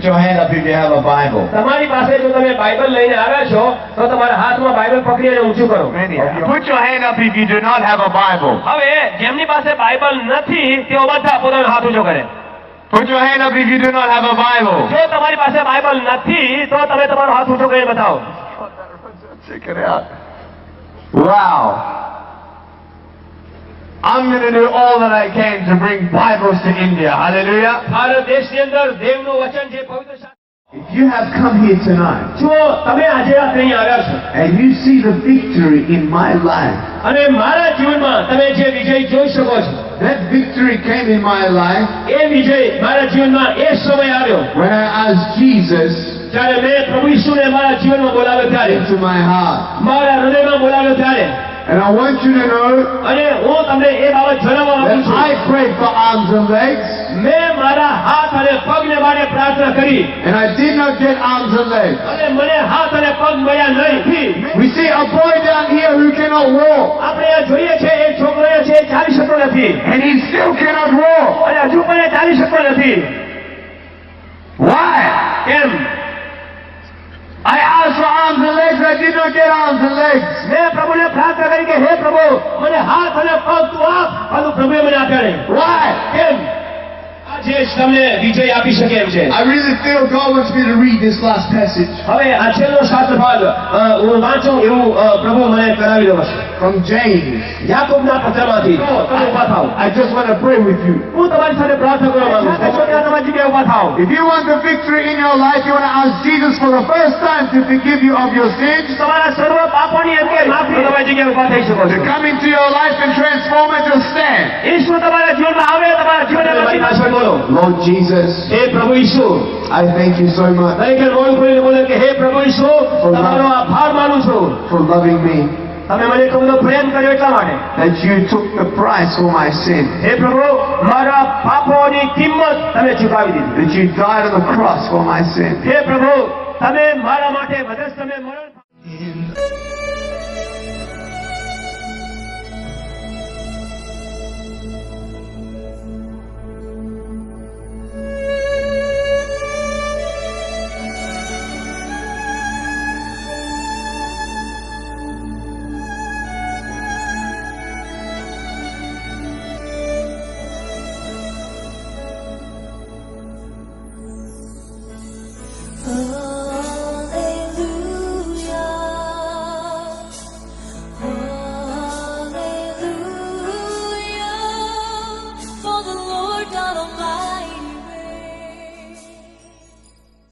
Put your hand up if you have a Bible. તમારી પાસે જો તમે બાઇબલ લઈને આવ્યા છો તો તમારા હાથમાં બાઇબલ પકડી અને ઊંચું કરો. Put your hand up if you do not have a Bible. હવે જેમની પાસે બાઇબલ નથી તેઓ બધા પોતાનો હાથ ઊંચો કરે. Put your hand up if you do not have a Bible. જો તમારી પાસે બાઇબલ નથી તો તમે તમારો હાથ ઊંચો કરીને બતાવો. Check it out. Wow. I'm going to do all that I can to bring Bibles to India. Hallelujah. Bharat દેશની અંદર દેવનું વચન છે પવિત્ર શાસ્ત્ર. If you have come here tonight જો તમે આજે રાત્રે અહીં આવ્યા છો and you see the victory in my life, અને મારા જીવનમાં તમે જે વિજય જોઈ શકો છો, that victory came in my life એ વિજય મારા જીવનમાં એ સમય આવ્યો when I asked Jesus જ્યારે મેં પ્રભુ ઈસુને મારા જીવનમાં બોલાવ્યો ત્યારે, into my heart. મારા હૃદયમાં બોલાવ્યો ત્યારે. And I want you to know અને હું તમને એ બાબત જણાવવા માંગુ that છું. I prayed for arms and legs, મેં મારા હાથ અને પગને માટે પ્રાર્થના કરી and I did not get arms and legs. અને મને હાથ અને પગ મળ્યા નહીં. We see a boy down here who cannot walk, આપણે આ જોઈએ છે એક છોકરો છે એ ચાલી શકતો નથી and he still cannot walk. અને હજુ પણ એ ચાલી શકતો નથી. Why? કેમ? I asked for arms and legs, I did not get arms and legs. મેં પ્રભુને પ્રાર્થના કરી કે હે પ્રભુ મને હાથ અને પગ તું આપ, પરંતુ પ્રભુએ મને આપ્યા નહીં. Why? કેમ? આજે જ તમને વિજય આપી શકે એમ છે. I really feel God wants me to read this last passage હવે આ છેલ્લો શાસ્ત્ર ભાગ હું વાંચું એવું પ્રભુ મને કરાવી દો. from James. યાકોબના પત્રમાંથી. તમે ઊભા થાઓ. I just want to pray with you. હું તમારી સાથે પ્રાર્થના કરવા માંગુ છું. ત્યાં તમારી જગ્યાએ ઊભા થાઓ. If you want the victory in your life, you want to ask Jesus for the first time to forgive you of your sins, તમારા સર્વ પાપોની અંગે માફી તમારી જગ્યાએ ઊભા થઈ શકો to છો. come into your life and transform it, to stand. ઈશ્વર તમારા જીવનમાં આવે, તમારા જીવનને મારી પાછળ બોલો. Lord Jesus, હે પ્રભુ ઈશુ, I thank you so much દરેકે મોઢું ખોલીને બોલે કે હે પ્રભુ ઈશુ, તમારો આભાર માનું છું. for loving me, તમે મને એટલો બધો પ્રેમ કર્યો એટલા માટે. that you took the price for my sin, હે પ્રભુ મારા પાપોની કિંમત તમે ચૂકવી દીધી. that you died on the cross for my sin. હે પ્રભુ તમે મારા માટે વધસ્તમે મરણ